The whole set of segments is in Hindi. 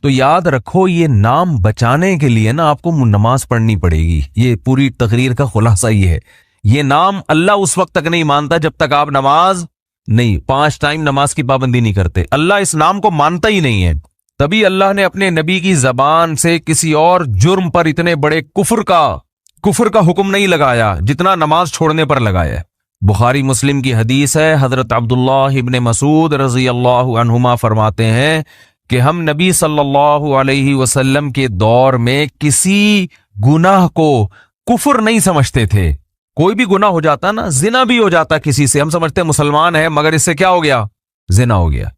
तो याद रखो, ये नाम बचाने के लिए ना आपको नमाज पढ़नी पड़ेगी। ये पूरी तकरीर का खुलासा ये है। ये नाम अल्लाह उस वक्त तक नहीं मानता जब तक आप नमाज नहीं, 5 टाइम नमाज की पाबंदी नहीं करते। अल्लाह इस नाम को मानता ही नहीं है। तभी अल्लाह ने अपने नबी की जबान से किसी और जुर्म पर इतने बड़े कुफर का हुक्म नहीं लगाया जितना नमाज छोड़ने पर लगाया है। बुखारी मुस्लिम की हदीस है, हजरत अब्दुल्लाह इब्ने मसूद रजी अल्लाह अन्हुमा फरमाते हैं कि हम नबी सल्लल्लाहु अलैहि वसल्लम के दौर में किसी गुनाह को कुफर नहीं समझते थे। कोई भी गुनाह हो जाता ना, जिना भी हो जाता किसी से, हम समझते मुसलमान है मगर इससे क्या हो गया, जिना हो गया।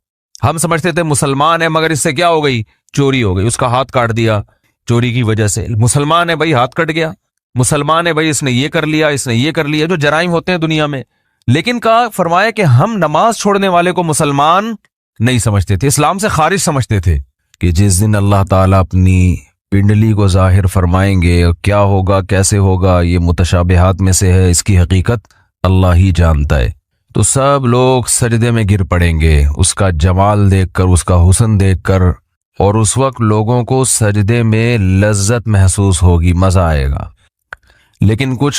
हम समझते थे मुसलमान है मगर इससे क्या हो गई, चोरी हो गई, उसका हाथ काट दिया चोरी की वजह से। मुसलमान है भाई, हाथ कट गया। मुसलमान है भाई, इसने ये कर लिया, इसने ये कर लिया, जो जराइम होते हैं दुनिया में। लेकिन कहा फरमाया कि हम नमाज छोड़ने वाले को मुसलमान नहीं समझते थे, इस्लाम से खारिज समझते थे। कि जिस दिन अल्लाह ताला अपनी पिंडली को जाहिर फरमाएंगे और क्या होगा कैसे होगा, ये मुतशाबिहात में से है, इसकी हकीकत अल्लाह ही जानता है। तो सब लोग सजदे में गिर पड़ेंगे उसका जमाल देखकर, उसका हुस्न देखकर, और उस वक्त लोगों को सजदे में लज्जत महसूस होगी, मजा आएगा। लेकिन कुछ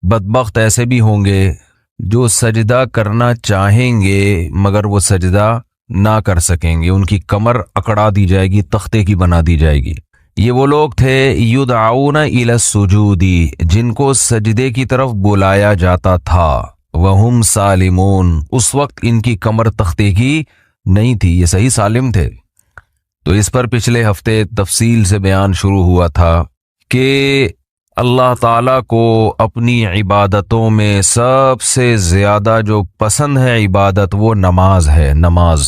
बदबख्त ऐसे भी होंगे जो सजदा करना चाहेंगे मगर वो सजदा ना कर सकेंगे, उनकी कमर अकड़ा दी जाएगी, तख्ते की बना दी जाएगी। ये वो लोग थे युदआउना इला सुजूदी, जिनको सजदे की तरफ बुलाया जाता था। वहुम सालिमून, उस वक्त इनकी कमर तख्ते की नहीं थी, ये सही सालिम थे। तो इस पर पिछले हफ्ते तफसील से बयान शुरू हुआ था कि अल्लाह ताला को अपनी इबादतों में सबसे ज्यादा जो पसंद है इबादत, वो नमाज है। नमाज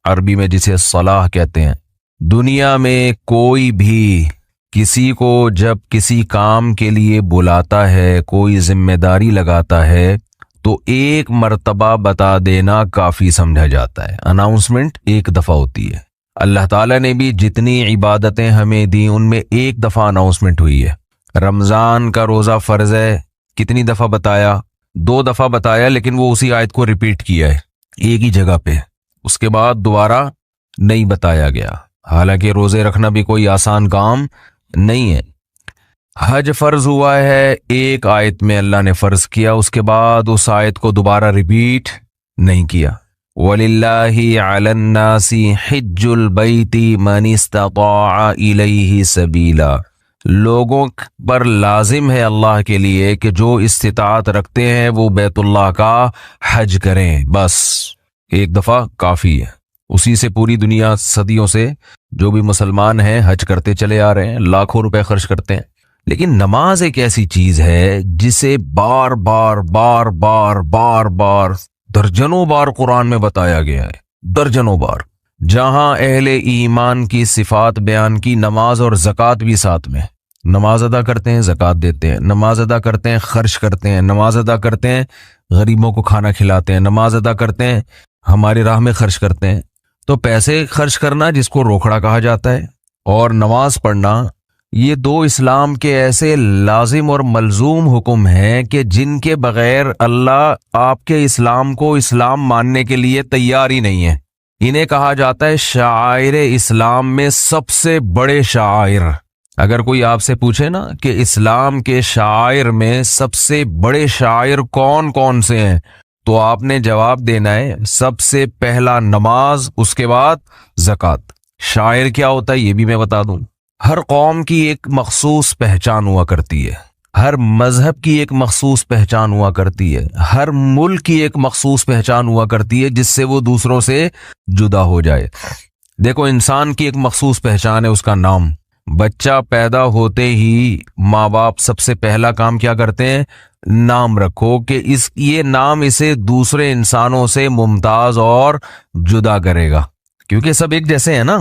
अरबी में जिसे सलाह कहते हैं। दुनिया में कोई भी किसी को जब किसी काम के लिए बुलाता है, कोई जिम्मेदारी लगाता है, तो एक मर्तबा बता देना काफी समझा जाता है। अनाउंसमेंट एक दफा होती है। अल्लाह ताला ने भी जितनी इबादतें हमें दी उनमें एक दफा अनाउंसमेंट हुई है। रमजान का रोजा फर्ज है, कितनी दफा बताया, 2 दफा बताया, लेकिन वो उसी आयत को रिपीट किया है एक ही जगह पे, उसके बाद दोबारा नहीं बताया गया। हालांकि रोजे रखना भी कोई आसान काम नहीं है। हज फर्ज हुआ है, एक आयत में अल्लाह ने फर्ज किया, उसके बाद उस आयत को दोबारा रिपीट नहीं किया। वलिल्लाहि अलन्नासी हिज्जुल बैती मन इस्तताअ इलैहि सबीला, लोगों पर लाजिम है अल्लाह के लिए कि जो इस्तिताअत रखते हैं वो बैतुल्लाह का हज करें। बस एक दफा काफी है। उसी से पूरी दुनिया सदियों से जो भी मुसलमान हैं हज करते चले आ रहे हैं, लाखों रुपए खर्च करते हैं। लेकिन नमाज एक ऐसी चीज है जिसे बार बार बार बार बार बार दर्जनों बार कुरान में बताया गया है, दर्जनों बार। जहां अहले ईमान की सिफात बयान की, नमाज और ज़कात भी साथ में। नमाज अदा करते हैं, ज़कात देते हैं, नमाज अदा करते हैं, खर्च करते हैं, नमाज अदा करते हैं, गरीबों को खाना खिलाते हैं, नमाज अदा करते हैं, हमारी राह में खर्च करते हैं। तो पैसे खर्च करना जिसको रोकड़ा कहा जाता है, और नमाज पढ़ना, ये 2 इस्लाम के ऐसे लाजिम और मलजूम हुक्म हैं कि जिनके बगैर अल्लाह आपके इस्लाम को इस्लाम मानने के लिए तैयार ही नहीं है। इन्हें कहा जाता है शायर इस्लाम में सबसे बड़े शायर। अगर कोई आपसे पूछे ना कि इस्लाम के शायर में सबसे बड़े शायर कौन कौन से हैं, तो आपने जवाब देना है सबसे पहला नमाज, उसके बाद ज़कात। शायर क्या होता है ये भी मैं बता दूं। हर कौम की एक मखसूस पहचान हुआ करती है, हर मजहब की एक मखसूस पहचान हुआ करती है, हर मुल्क की एक मखसूस पहचान हुआ करती है जिससे वो दूसरों से जुदा हो जाए। देखो, इंसान की एक मखसूस पहचान है, उसका नाम। बच्चा पैदा होते ही माँ बाप सबसे पहला काम क्या करते हैं, नाम रखो, कि ये नाम इसे दूसरे इंसानों से मुमताज और जुदा करेगा, क्योंकि सब एक जैसे हैं ना।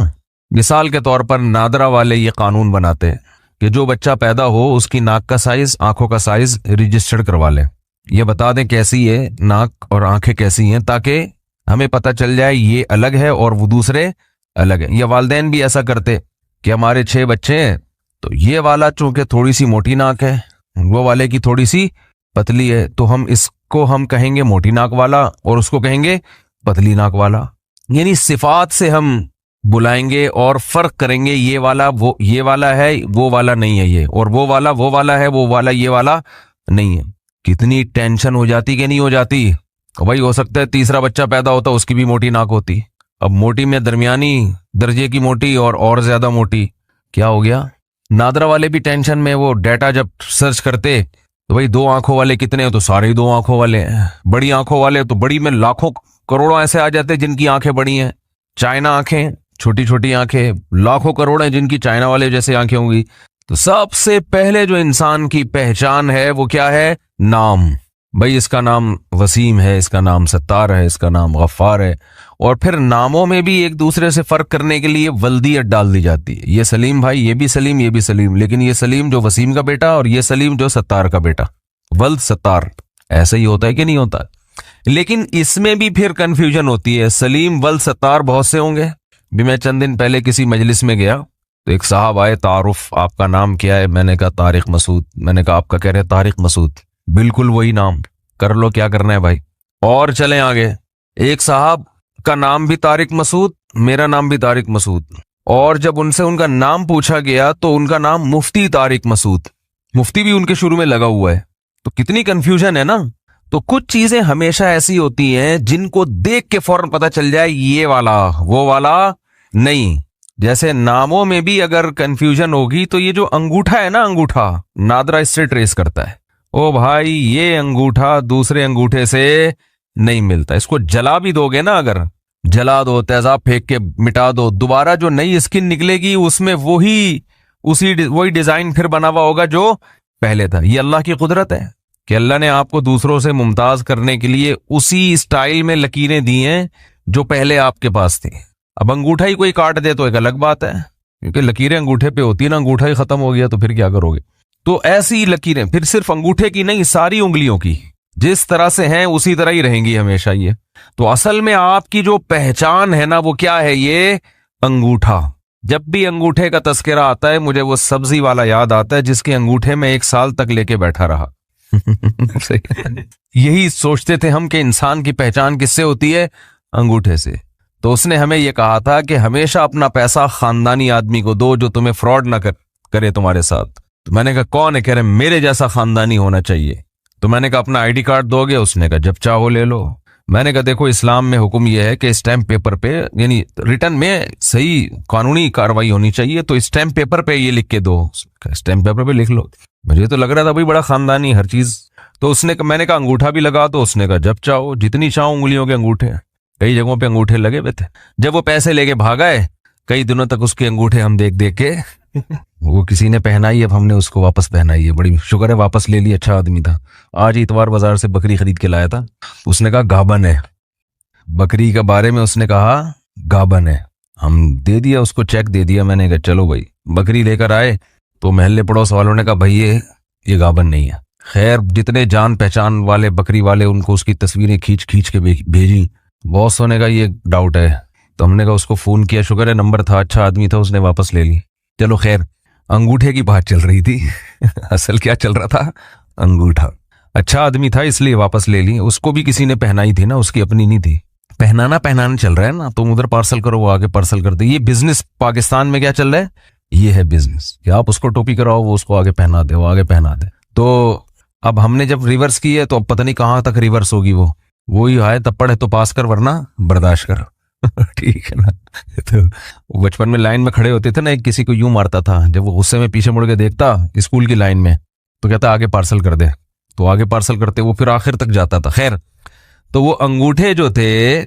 मिसाल के तौर पर नादरा वाले ये कानून बनाते हैं कि जो बच्चा पैदा हो उसकी नाक का साइज, आंखों का साइज रजिस्टर्ड करवा लें। ये बता दें कैसी है नाक और आंखें कैसी हैं, ताकि हमें पता चल जाए ये अलग है और वो दूसरे अलग है। या वालिदैन भी ऐसा करते कि हमारे 6 बच्चे हैं, तो ये वाला चूंकि थोड़ी सी मोटी नाक है, वो वाले की थोड़ी सी पतली है, तो इसको हम कहेंगे मोटी नाक वाला और उसको कहेंगे पतली नाक वाला। यानी सिफात से हम बुलाएंगे और फर्क करेंगे, ये वाला वो ये वाला है, वो वाला नहीं है ये, और वो वाला है, वो वाला ये वाला नहीं है। कितनी टेंशन हो जाती कि नहीं हो जाती। भाई हो सकता है तीसरा बच्चा पैदा होता उसकी भी मोटी नाक होती। अब मोटी में दरमियानी दर्जे की मोटी और ज्यादा मोटी, क्या हो गया। नादरा वाले भी टेंशन में, वो डाटा जब सर्च करते तो भाई 2 आंखों वाले कितने हैं, तो सारे 2 आंखों वाले हैं। बड़ी आंखों वाले तो बड़ी में लाखों करोड़ों ऐसे आ जाते हैं जिनकी आंखें बड़ी हैं। चाइना आंखें, छोटी छोटी आंखें, लाखों करोड़ हैं जिनकी चाइना वाले जैसे आंखें होंगी। तो सबसे पहले जो इंसान की पहचान है वो क्या है, नाम। भाई इसका नाम वसीम है, इसका नाम सत्तार है, इसका नाम गफ्फार है। और फिर नामों में भी एक दूसरे से फर्क करने के लिए वल्दियत डाल दी जाती है। ये सलीम भाई, ये भी सलीम, ये भी सलीम, लेकिन ये सलीम जो वसीम का बेटा और ये सलीम जो सत्तार का बेटा, वल्द सत्तार। ऐसा ही होता है कि नहीं होता। लेकिन इसमें भी फिर कंफ्यूजन होती है। सलीम वल्द सत्तार बहुत से होंगे। भी मैं चंद दिन पहले किसी मजलिस में गया तो एक साहब आए, तारुफ आपका नाम क्या है, मैंने कहा तारिक मसूद। मैंने कहा आपका, कह रहे तारिक मसूद। बिल्कुल वही नाम, कर लो क्या करना है भाई। और चलें आगे, एक साहब का नाम भी तारिक मसूद, मेरा नाम भी तारिक मसूद। और जब उनसे उनका नाम पूछा गया तो उनका नाम मुफ्ती तारिक मसूद, मुफ्ती भी उनके शुरू में लगा हुआ है। तो कितनी कंफ्यूजन है ना। तो कुछ चीजें हमेशा ऐसी होती हैं जिनको देख के फौरन पता चल जाए ये वाला वो वाला नहीं। जैसे नामों में भी अगर कंफ्यूजन होगी तो ये जो अंगूठा है ना, अंगूठा नादरा इससे ट्रेस करता है। ओ भाई ये अंगूठा दूसरे अंगूठे से नहीं मिलता। इसको जला भी दोगे ना, अगर जला दो, तेजाब फेंक के मिटा दो, दोबारा जो नई स्किन निकलेगी उसमें वही डिजाइन फिर बना हुआ होगा जो पहले था। ये अल्लाह की कुदरत है कि अल्लाह ने आपको दूसरों से मुमताज करने के लिए उसी स्टाइल में लकीरें दी हैं जो पहले आपके पास थी। अब अंगूठा ही कोई काट दे तो एक अलग बात है, क्योंकि लकीरें अंगूठे पे होती है ना, अंगूठा ही खत्म हो गया तो फिर क्या करोगे। तो ऐसी लकीरें फिर सिर्फ अंगूठे की नहीं, सारी उंगलियों की जिस तरह से हैं उसी तरह ही रहेंगी हमेशा ये। तो असल में आपकी जो पहचान है ना वो क्या है, ये अंगूठा। जब भी अंगूठे का तस्करा आता है मुझे वो सब्जी वाला याद आता है जिसके अंगूठे में 1 साल तक लेके बैठा रहा। यही सोचते थे हम कि इंसान की पहचान किससे होती है, अंगूठे से। तो उसने हमें यह कहा था कि हमेशा अपना पैसा खानदानी आदमी को दो जो तुम्हें फ्रॉड ना करे तुम्हारे साथ। तो मैंने कहा कौन है, कह रहे मेरे जैसा खानदानी होना चाहिए। तो मैंने कहा अपना आईडी कार्ड दोगे, उसने कहा जब चाहो ले लो। मैंने कहा देखो इस्लाम में हुक्म यह है कि स्टैम्प पेपर पे, यानी रिटर्न में सही कानूनी कार्रवाई होनी चाहिए, तो स्टैम्प पेपर पे ये लिख के दो। स्टैम्प पेपर पे लिख लो। मुझे तो लग रहा था भाई बड़ा खानदानी हर चीज। तो मैंने कहा अंगूठा भी लगा दो, उसने कहा जब चाहो, जितनी चाहो उंगलियों के अंगूठे। कई जगहों पे अंगूठे लगे हुए थे। जब वो पैसे लेके भागा है, कई दिनों तक उसके अंगूठे हम देख देख के वो किसी ने पहनाई, अब हमने उसको वापस पहनाई है। बड़ी शुक्र है वापस ले ली, अच्छा आदमी था। आज इतवार बाजार से बकरी खरीद के लाया था। उसने कहा गाबन है, बकरी के बारे में उसने कहा गाबन है। हम दे दिया उसको, चेक दे दिया। मैंने कहा चलो भाई। बकरी लेकर आए तो मोहल्ले पड़ोस वालों ने कहा भाई ये गाबन नहीं है। खैर जितने जान पहचान वाले बकरी वाले, उनको उसकी तस्वीरें खींच खींच के भेजी। बॉस ने कहा ये डाउट है। तो हमने कहा उसको फोन किया, शुक्र है नंबर था, अच्छा आदमी था, उसने वापस ले ली। चलो खैर, अंगूठे की बात चल रही थी। असल क्या चल रहा था, अंगूठा। अच्छा आदमी था इसलिए वापस ले ली। उसको भी किसी ने पहनाई थी ना, उसकी अपनी नहीं थी। पहनाना चल रहा है ना, तुम उधर पार्सल करो, वो आगे पार्सल कर दे। ये बिजनेस पाकिस्तान में क्या चल रहा है, ये है बिजनेस कि आप उसको टोपी कराओ, वो उसको आगे पहना दे, वो आगे पहना दे। तो अब हमने जब रिवर्स की है तो अब पता नहीं कहाँ तक रिवर्स होगी। वो ही आए तब पढ़े तो पास कर, वरना बर्दाश्त कर। ठीक है ना। तो बचपन में लाइन में खड़े होते थे ना, एक किसी को यूं मारता था, जब वो गुस्से में पीछे मुड़ के देखता स्कूल की लाइन में तो कहता आगे पार्सल कर दे। तो आगे पार्सल करते वो फिर आखिर तक जाता था। खैर, तो वो अंगूठे जो थे,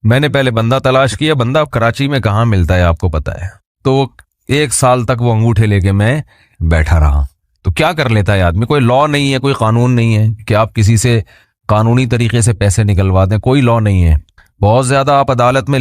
मैंने पहले बंदा तलाश किया। बंदा कराची में कहाँ मिलता है आपको पता है। तो 1 साल तक वो अंगूठे लेके मैं बैठा रहा। तो क्या कर लेता है आदमी, कोई लॉ नहीं है, कोई कानून नहीं है कि आप किसी से कानूनी तरीके से पैसे निकलवा दें, कोई लॉ नहीं है। बहुत ज्यादा आप अदालत में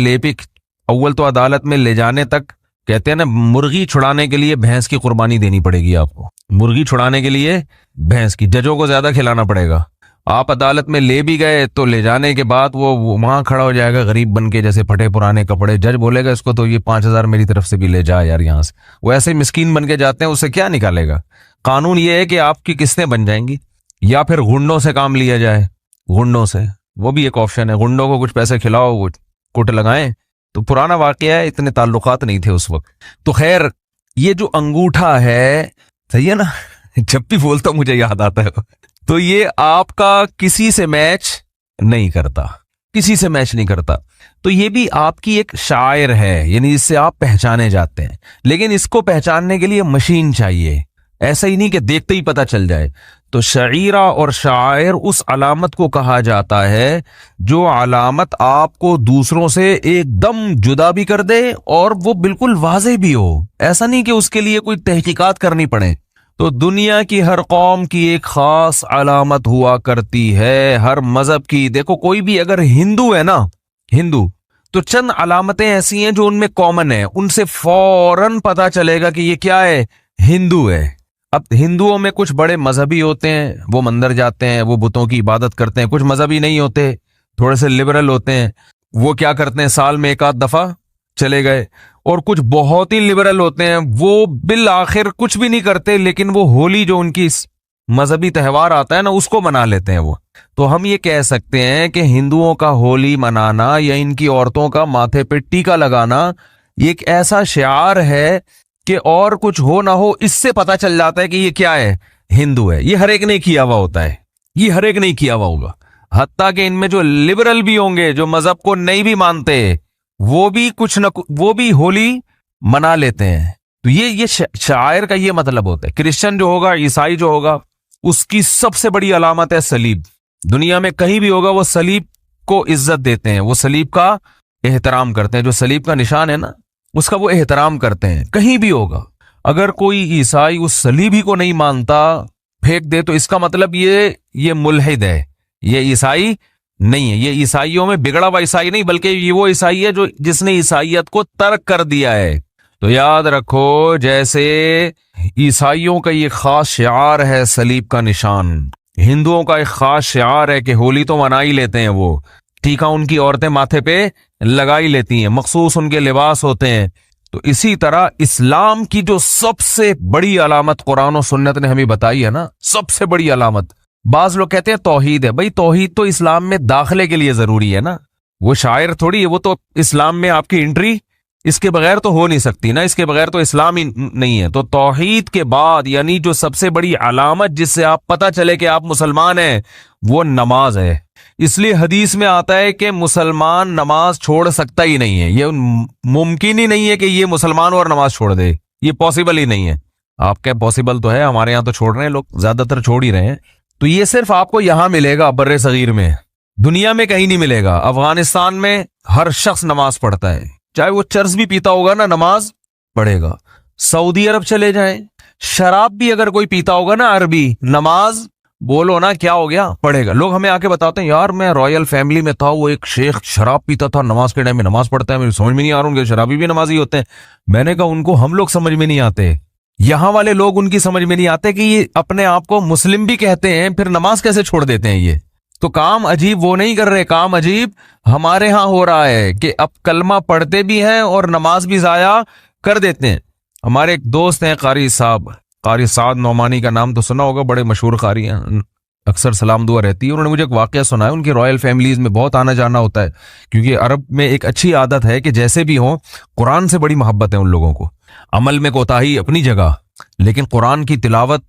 अव्वल तो अदालत में ले जाने तक, कहते हैं ना, मुर्गी छुड़ाने के लिए भैंस की कुर्बानी देनी पड़ेगी आपको। मुर्गी छुड़ाने के लिए भैंस की, जजों को ज्यादा खिलाना पड़ेगा। आप अदालत में ले भी गए तो ले जाने के बाद वो वहां खड़ा हो जाएगा गरीब बन के, जैसे फटे पुराने कपड़े। जज बोलेगा इसको तो ये 5,000 मेरी तरफ से भी ले जा यार यहाँ से। वो ऐसे मिस्कीन बन के जाते हैं, उससे क्या निकालेगा। कानून ये है कि आपकी किस्तें बन जाएंगी, या फिर गुंडों से काम लिया जाए। गुंडों से, वो भी एक ऑप्शन है। गुंडों को कुछ पैसे खिलाओ, वो कुट लगाएं, तो पुराना वाकया है, इतने ताल्लुकात नहीं थे उस वक्त। तो खैर, ये जो अंगूठा है, सही है ना, जब भी बोलता हूं मुझे याद आता है। तो ये आपका किसी से मैच नहीं करता, किसी से मैच नहीं करता। तो ये भी आपकी एक शायर है, यानी जिससे आप पहचाने जाते हैं। लेकिन इसको पहचानने के लिए मशीन चाहिए, ऐसा ही नहीं कि देखते ही पता चल जाए। तो शईरा और शायर उस अलामत को कहा जाता है जो अलामत आपको दूसरों से एकदम जुदा भी कर दे और वो बिल्कुल वाज़ेह भी हो। ऐसा नहीं कि उसके लिए कोई तहकीकात करनी पड़े। तो दुनिया की हर कौम की एक खास अलामत हुआ करती है, हर मजहब की। देखो, कोई भी अगर हिंदू है ना, हिंदू, तो चंद अलामतें ऐसी हैं जो उनमें कॉमन है, उनसे फौरन पता चलेगा कि ये क्या है, हिंदू है। अब हिंदुओं में कुछ बड़े मजहबी होते हैं, वो मंदिर जाते हैं, वो बुतों की इबादत करते हैं। कुछ मजहबी नहीं होते, थोड़े से लिबरल होते हैं, वो क्या करते हैं, साल में एक आध दफा चले गए। और कुछ बहुत ही लिबरल होते हैं, वो बिल आखिर कुछ भी नहीं करते, लेकिन वो होली जो उनकी मजहबी त्यौहार आता है ना, उसको मना लेते हैं वो। तो हम ये कह सकते हैं कि हिंदुओं का होली मनाना या इनकी औरतों का माथे पे टीका लगाना एक ऐसा शिआर है कि और कुछ हो ना हो, इससे पता चल जाता है कि ये क्या है, हिंदू है। ये हर एक ने किया हुआ होता है, ये हर एक नहीं किया हुआ होगा। हत्ता कि इनमें जो लिबरल भी होंगे, जो मजहब को नहीं भी मानते, वो भी कुछ न कुछ, वो भी होली मना लेते हैं। तो ये शायर का ये मतलब होता है। क्रिश्चियन जो होगा, ईसाई जो होगा, उसकी सबसे बड़ी अलामत है सलीब। दुनिया में कहीं भी होगा वो सलीब को इज्जत देते हैं, वो सलीब का एहतराम करते हैं। जो सलीब का निशान है ना, उसका वो एहतराम करते हैं। कहीं भी होगा, अगर कोई ईसाई उस सलीब ही को नहीं मानता, फेंक दे, तो इसका मतलब ये मुल्हिद है, ये ईसाई नहीं है। ये ईसाइयों में बिगड़ा हुआ ईसाई नहीं, बल्कि ये वो ईसाई है जो जिसने ईसाइयत को तर्क कर दिया है। तो याद रखो, जैसे ईसाइयों का ये खास शिआर है सलीब का निशान, हिंदुओं का एक खास शिआर है कि होली तो मना ही लेते हैं, वो टीका उनकी औरतें माथे पे लगा ही लेती हैं, मखसूस उनके लिबास होते हैं। तो इसी तरह इस्लाम की जो सबसे बड़ी अलामत कुरान और सुन्नत ने हमें बताई है ना, सबसे बड़ी अलामत, बाज लोग कहते हैं तौहीद है। भाई तौहीद तो इस्लाम में दाखिले के लिए जरूरी है ना, वो शायर थोड़ी है, वो तो इस्लाम में आपकी एंट्री इसके बगैर तो हो नहीं सकती ना, इसके बगैर तो इस्लाम ही नहीं है। तो तौहीद के बाद यानी जो सबसे बड़ी अलामत जिससे आप पता चले कि आप मुसलमान हैं, वो नमाज है। इसलिए हदीस में आता है कि मुसलमान नमाज छोड़ सकता ही नहीं है। ये मुमकिन ही नहीं है कि ये मुसलमान और नमाज छोड़ दे, ये पॉसिबल ही नहीं है। आपके पॉसिबल तो है, हमारे यहाँ तो छोड़ रहे हैं लोग, ज्यादातर छोड़ ही रहे हैं। तो ये सिर्फ आपको यहां मिलेगा, बर्रे सगीर में, दुनिया में कहीं नहीं मिलेगा। अफगानिस्तान में हर शख्स नमाज पढ़ता है, चाहे वो चर्च भी पीता होगा ना, नमाज पढ़ेगा। सऊदी अरब चले जाएं, शराब भी अगर कोई पीता होगा ना, अरबी, नमाज बोलो ना क्या हो गया, पढ़ेगा। लोग हमें आके बताते हैं, यार मैं रॉयल फैमिली में था, वो एक शेख शराब पीता था, नमाज के टाइम में नमाज पढ़ता है, मेरी समझ में नहीं आ रहा, उनके शराबी भी नमाजी होते हैं। मैंने कहा उनको हम लोग समझ में नहीं आते, यहां वाले लोग उनकी समझ में नहीं आते कि ये अपने आप को मुस्लिम भी कहते हैं, फिर नमाज कैसे छोड़ देते हैं। ये तो काम अजीब वो नहीं कर रहे, काम अजीब हमारे यहां हो रहा है कि अब कलमा पढ़ते भी हैं और नमाज भी जाया कर देते हैं। हमारे एक दोस्त हैं कारी साहब, कारी साद नौमानी का नाम तो सुना होगा, बड़े मशहूर कारी हैं, अक्सर सलाम दुआ रहती है। उन्होंने मुझे एक वाकया सुनाया, उनकी रॉयल फैमिलीज में बहुत आना जाना होता है, क्योंकि अरब में एक अच्छी आदत है कि जैसे भी हो, कुरान से बड़ी मोहब्बत है उन लोगों को। अमल में कोताही अपनी जगह, लेकिन कुरान की तिलावत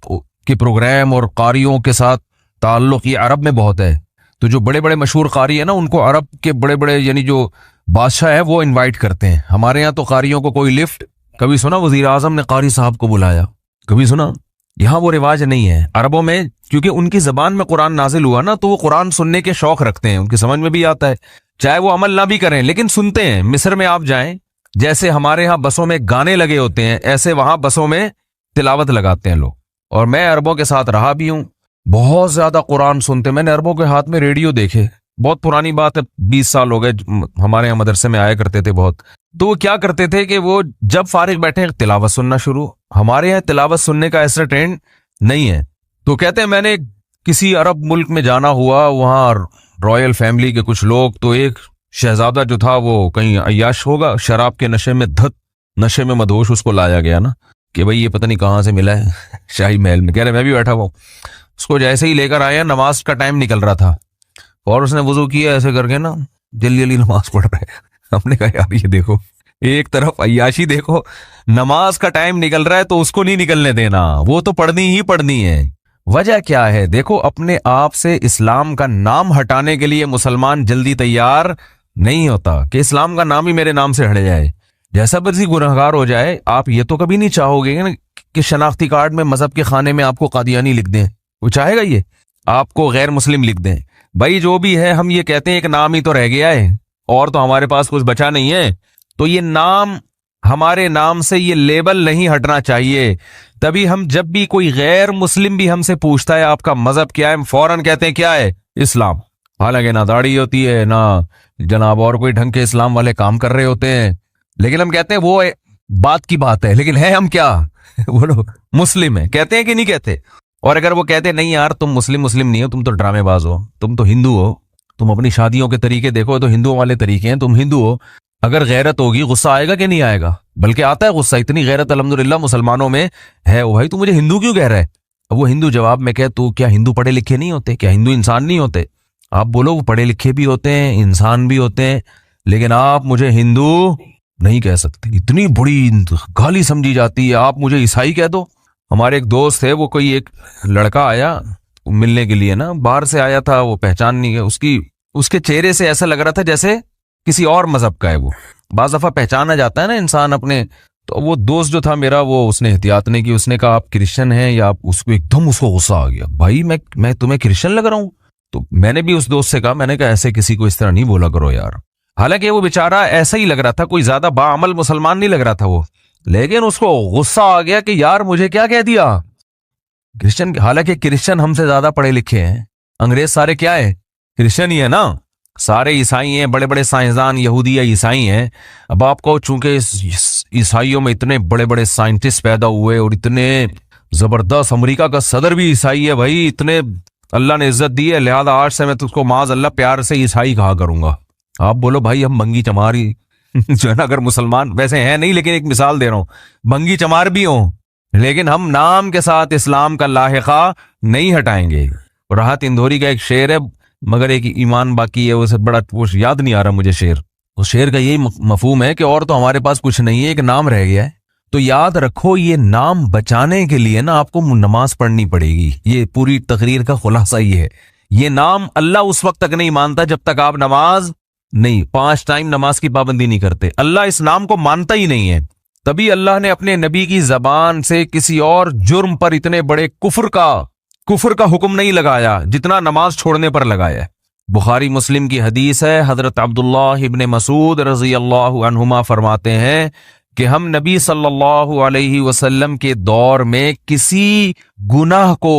के प्रोग्राम और कारियों के साथ ताल्लुक ये अरब में बहुत है। तो जो बड़े बड़े मशहूर कारी है ना, उनको अरब के बड़े बड़े यानी जो बादशाह है वो इनवाइट करते हैं। हमारे यहाँ तो कारियों को कोई लिफ्ट, कभी सुना वजीर आजम ने कारी साहब को बुलाया, कभी सुना? यहाँ वो रिवाज नहीं है। अरबों में क्योंकि उनकी जबान में कुरान नाजिल हुआ ना, तो वो कुरान सुनने के शौक रखते हैं, उनकी समझ में भी आता है, चाहे वो अमल ना भी करें लेकिन सुनते हैं। मिस्र में आप जाएं, जैसे हमारे यहाँ बसों में गाने लगे होते हैं, ऐसे वहां बसों में तिलावत लगाते हैं लोग। और मैं अरबों के साथ रहा भी हूँ, बहुत ज्यादा कुरान सुनते। मैंने अरबों के हाथ में रेडियो देखे, बहुत पुरानी बात है, 20 साल हो गए, हमारे यहाँ मदरसे में आया करते थे बहुत। तो वो क्या करते थे कि वो जब फारिग बैठे तिलावत सुनना शुरू। हमारे यहाँ तिलावत सुनने का ऐसा ट्रेंड नहीं है। तो कहते हैं मैंने किसी अरब मुल्क में जाना हुआ, वहां रॉयल फैमिली के कुछ लोग, तो एक शहजादा जो था वो कहीं अय्याश होगा, शराब के नशे में नशे में मदहोश, उसको लाया गया ना कि भाई ये पता नहीं कहाँ से मिला है शाही महल में। कह रहे मैं भी बैठा हुआ, उसको जैसे ही लेकर आया, नमाज का टाइम निकल रहा था और उसने वजू किया ऐसे करके ना, जल्दी जल्दी नमाज पढ़ रहे हमने कहा यार ये देखो, एक तरफ अय्याशी देखो, नमाज का टाइम निकल रहा है तो उसको नहीं निकलने देना, वो तो पढ़नी ही पढ़नी है। वजह क्या है? देखो, अपने आप से इस्लाम का नाम हटाने के लिए मुसलमान जल्दी तैयार नहीं होता कि इस्लाम का नाम ही मेरे नाम से हट जाए, जैसा मर्जी गुनहगार हो जाए। आप ये तो कभी नहीं चाहोगे ना कि शनाख्ती कार्ड में मजहब के खाने में आपको कादियानी लिख दें, वो चाहेगा ये? आपको गैर मुस्लिम लिख दें? भाई जो भी है, हम ये कहते हैं एक नाम ही तो रह गया है और तो हमारे पास कुछ बचा नहीं है, तो ये नाम, हमारे नाम से ये लेबल नहीं हटना चाहिए। तभी हम जब भी कोई गैर मुस्लिम भी हमसे पूछता है आपका मजहब क्या है, हम फौरन कहते हैं क्या है? इस्लाम। हालांकि ना दाढ़ी होती है ना जनाब और कोई ढंग के इस्लाम वाले काम कर रहे होते हैं, लेकिन हम कहते हैं वो बात की बात है, लेकिन है हम क्या? बोलो, मुस्लिम है, कहते हैं कि नहीं कहते? और अगर वो कहते नहीं यार तुम मुस्लिम नहीं हो, तुम तो ड्रामेबाज हो, तुम तो हिंदू हो, तुम अपनी शादियों के तरीके देखो तो हिंदुओं वाले तरीके हैं, तुम हिंदू हो, अगर गैरत होगी गुस्सा आएगा कि नहीं आएगा? बल्कि आता है गुस्सा, इतनी गैरत अल्हम्दुलिल्लाह मुसलमानों में है। वो भाई तू मुझे हिंदू क्यों कह रहा है? अब वो हिंदू जवाब में कहे, तू क्या हिंदू पढ़े लिखे नहीं होते? क्या हिंदू इंसान नहीं होते? आप बोलो वो पढ़े लिखे भी होते हैं, इंसान भी होते हैं, लेकिन आप मुझे हिंदू नहीं कह सकते, इतनी बड़ी गाली समझी जाती है। आप मुझे ईसाई कह दो। हमारे एक दोस्त है, वो कोई एक लड़का आया मिलने के लिए ना, बाहर से आया था, वो पहचान नहीं है उसके चेहरे से ऐसा लग रहा था जैसे किसी और मजहब का है। वो बाज दफा पहचाना जाता है ना इंसान अपने। तो वो दोस्त जो था मेरा, वो उसने एहतियात नहीं की, उसने कहा आप क्रिश्चियन हैं या आप? उसको एकदम उसको गुस्सा आ गया, भाई मैं तुम्हें क्रिश्चियन लग रहा हूं? तो मैंने भी उस दोस्त से कहा, मैंने कहा ऐसे किसी को इस तरह नहीं बोला करो यार। हालांकि वो बेचारा ऐसा ही लग रहा था, कोई ज्यादा बाअमल मुसलमान नहीं लग रहा था वो, लेकिन उसको गुस्सा आ गया कि यार मुझे क्या कह दिया क्रिश्चियन। हालांकि क्रिश्चियन हमसे ज्यादा पढ़े लिखे हैं, अंग्रेज सारे क्या है? क्रिश्चियन ही है ना, सारे ईसाई हैं, बड़े बड़े साइंसदान यहूदी या ईसाई हैं। अब आपको चूंकि ईसाइयों में इतने बड़े बड़े साइंटिस्ट पैदा हुए और इतने जबरदस्त, अमेरिका का सदर भी ईसाई है भाई, इतने अल्लाह ने इज्जत दी है, लिहाजा आज से मैं तुझको माज अल्लाह प्यार से ईसाई कहा करूंगा। आप बोलो भाई हम भंगी चमारी जो है ना, अगर मुसलमान वैसे है नहीं, लेकिन एक मिसाल दे रहा हूं, भंगी चमार भी हो, लेकिन हम नाम के साथ इस्लाम का लाहिका नहीं हटाएंगे। राहत इंदौरी का एक शेर है, मगर एक ईमान बाकी है, उसे बड़ा वो याद नहीं आ रहा मुझे शेर। उस शेर का यही मफहूम है कि और तो हमारे पास कुछ नहीं है, एक नाम रह गया है। तो याद रखो, ये नाम बचाने के लिए ना आपको नमाज पढ़नी पड़ेगी। ये पूरी तकरीर का खुलासा ये है। ये नाम अल्लाह उस वक्त तक नहीं मानता जब तक आप नमाज नहीं, 5 टाइम नमाज की पाबंदी नहीं करते। अल्लाह इस नाम को मानता ही नहीं है। तभी अल्लाह ने अपने नबी की जबान से किसी और जुर्म पर इतने बड़े कुफर का हुक्म नहीं लगाया जितना नमाज छोड़ने पर लगाया। बुखारी मुस्लिम की हदीस है, हजरत अब्दुल्लाह इब्ने मसूद रजी अल्लाह अन्हुमा फरमाते हैं कि हम नबी सल्लल्लाहु अलैहि वसल्लम के दौर में किसी गुनाह को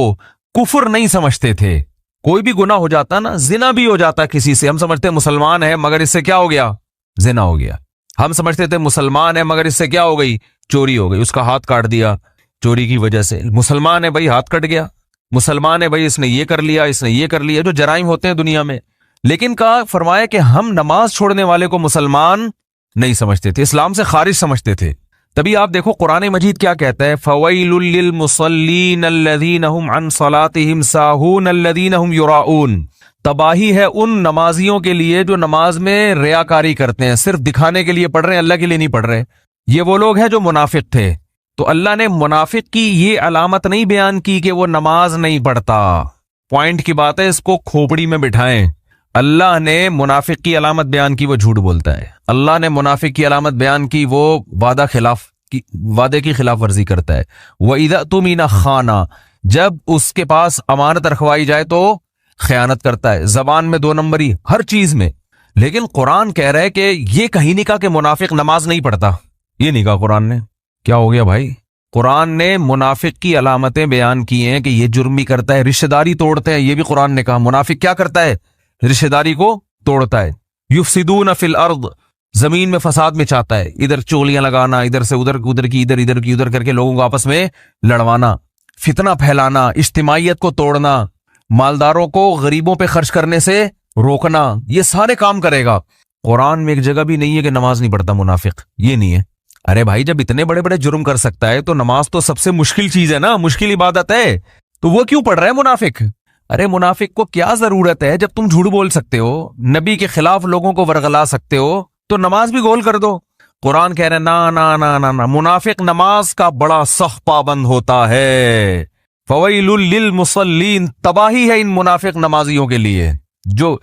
कुफर नहीं समझते थे। कोई भी गुनाह हो जाता ना, जिना भी हो जाता किसी से, हम समझते मुसलमान है मगर इससे क्या हो गया? जिना हो गया। हम समझते थे मुसलमान है मगर इससे क्या हो गई? चोरी हो गई, उसका हाथ काट दिया चोरी की वजह से। मुसलमान है भाई, हाथ कट गया। मुसलमान है भाई, इसने ये कर लिया, इसने ये कर लिया, जो जराइम होते हैं दुनिया में। लेकिन कहा फरमाया कि हम नमाज छोड़ने वाले को मुसलमान नहीं समझते थे, इस्लाम से खारिज समझते थे। तभी आप देखो कुरान मजीद क्या कहता है, फवैलुल लिल मुसल्लीन अल्लज़ीना हुम अन सलातिहिम साहून अल्लज़ीना हुम युराऊन। तबाही है उन नमाजियों के लिए जो नमाज में रियाकारी करते हैं, सिर्फ दिखाने के लिए पढ़ रहे हैं, अल्लाह के लिए नहीं पढ़ रहे। ये वो लोग हैं जो मुनाफिक थे। तो अल्लाह ने मुनाफिक की ये अलामत नहीं बयान की कि वो नमाज नहीं पढ़ता। पॉइंट की बात है, इसको खोपड़ी में बिठाएं। अल्लाह ने मुनाफिक की अलामत बयान की वो झूठ बोलता है। अल्लाह ने मुनाफिक की अलामत बयान की वो वादे की खिलाफ वर्जी करता है। वह इदा तुमीना खाना, जब उसके पास अमानत रखवाई जाए तो खयानत करता है। जबान में 2 नंबरी हर चीज में। लेकिन कुरान कह रहा है कि ये कहीं नहीं कहा कि मुनाफिक नमाज नहीं पढ़ता, ये नहीं कहा कुरान ने। क्या हो गया भाई? कुरान ने मुनाफिक की अलामतें बयान की हैं कि ये जुर्म भी करता है, रिश्तेदारी तोड़ते हैं, ये भी कुरान ने कहा। मुनाफिक क्या करता है? रिश्तेदारी को तोड़ता है। युफसिदून फिल अर्द, जमीन में फसाद में चाहता है, इधर चोलियां लगाना, इधर से उधर, उधर की इधर करके लोगों को आपस में लड़वाना, फितना फैलाना, इज्तिमाइयत को तोड़ना, मालदारों को गरीबों पे खर्च करने से रोकना, ये सारे काम करेगा। कुरान में एक जगह भी नहीं है कि नमाज नहीं पढ़ता मुनाफिक, ये नहीं है। अरे भाई, जब इतने बड़े बड़े जुर्म कर सकता है तो नमाज तो सबसे मुश्किल चीज है ना, मुश्किल इबादत है, तो वो क्यों पढ़ रहा है मुनाफिक? अरे मुनाफिक को क्या जरूरत है? जब तुम झूठ बोल सकते हो, नबी के खिलाफ लोगों को वरगला सकते हो, तो नमाज भी गोल कर दो। कुरान कह रहे ना ना ना ना ना, मुनाफिक नमाज का बड़ा सख्त पाबंद होता है। फवैलुल लिल मुसल्लीन, तबाही है इन मुनाफिक नमाजियों के लिए जो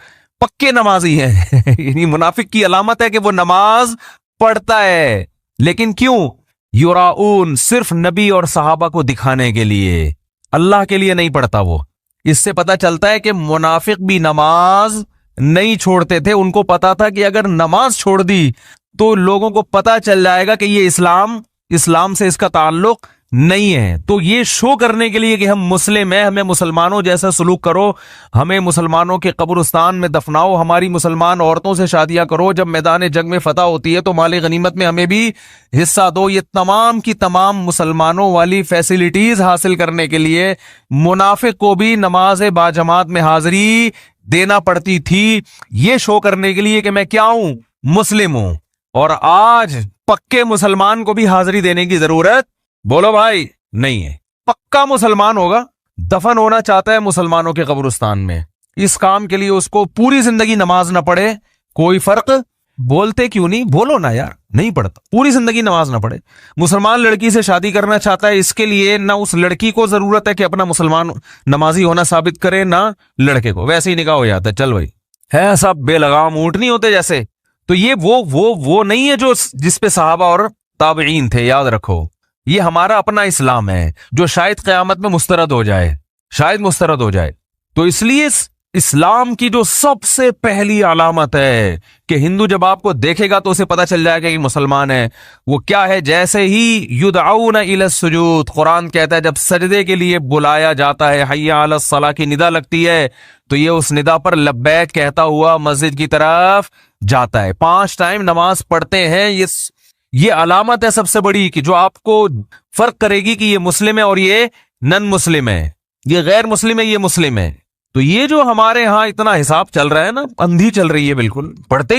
पक्के नमाजी हैं। मुनाफिक की अलामत है कि वो नमाज पढ़ता है, लेकिन क्यों? युराऊन, सिर्फ नबी और सहाबा को दिखाने के लिए, अल्लाह के लिए नहीं पढ़ता वो। इससे पता चलता है कि मुनाफिक भी नमाज नहीं छोड़ते थे। उनको पता था कि अगर नमाज छोड़ दी तो लोगों को पता चल जाएगा कि ये इस्लाम से इसका ताल्लुक नहीं है। तो ये शो करने के लिए कि हम मुस्लिम हैं, हमें मुसलमानों जैसा सलूक करो, हमें मुसलमानों के कब्रिस्तान में दफनाओ, हमारी मुसलमान औरतों से शादियां करो, जब मैदान जंग में फतह होती है तो माले गनीमत में हमें भी हिस्सा दो। ये तमाम की तमाम मुसलमानों वाली फैसिलिटीज हासिल करने के लिए मुनाफिक को भी नमाज बाजमात में हाजिरी देना पड़ती थी, ये शो करने के लिए कि मैं क्या हूं, मुस्लिम हूं। और आज पक्के मुसलमान को भी हाजिरी देने की जरूरत, बोलो भाई, नहीं है। पक्का मुसलमान होगा, दफन होना चाहता है मुसलमानों के कब्रिस्तान में, इस काम के लिए उसको पूरी जिंदगी नमाज ना पढ़े, कोई फर्क, बोलते क्यों नहीं, बोलो ना यार, नहीं पढ़ता, पूरी जिंदगी नमाज ना पढ़े। मुसलमान लड़की से शादी करना चाहता है, इसके लिए ना उस लड़की को जरूरत है कि अपना मुसलमान नमाजी होना साबित करे, ना लड़के को, वैसे ही निकाह हो जाता है, चल भाई, है सब बेलगाम ऊंट नहीं होते जैसे। तो ये वो नहीं है जो जिसपे सहाबा और ताबईन थे, याद रखो। ये हमारा अपना इस्लाम है जो शायद क़यामत में मुस्तरद हो जाए, शायद मुस्तरद हो जाए। तो इसलिए इस्लाम की जो सबसे पहली अलामत है कि हिंदू जब आपको देखेगा तो उसे पता चल जाएगा कि मुसलमान है, वो क्या है? जैसे ही युदऔना इलस सुजूद, कुरान कहता है जब सजदे के लिए बुलाया जाता है, हय्या अलस सलाह की निदा लगती है, तो ये उस निदा पर लब्बैक कहता हुआ मस्जिद की तरफ जाता है। 5 टाइम नमाज पढ़ते हैं। ये अलामत है सबसे बड़ी कि जो आपको फर्क करेगी कि ये मुस्लिम है और ये नन मुस्लिम है, ये गैर मुस्लिम है, ये मुस्लिम है। तो ये जो हमारे यहां इतना हिसाब चल रहा है ना, अंधी चल रही है, बिल्कुल पढ़ते ही नहीं।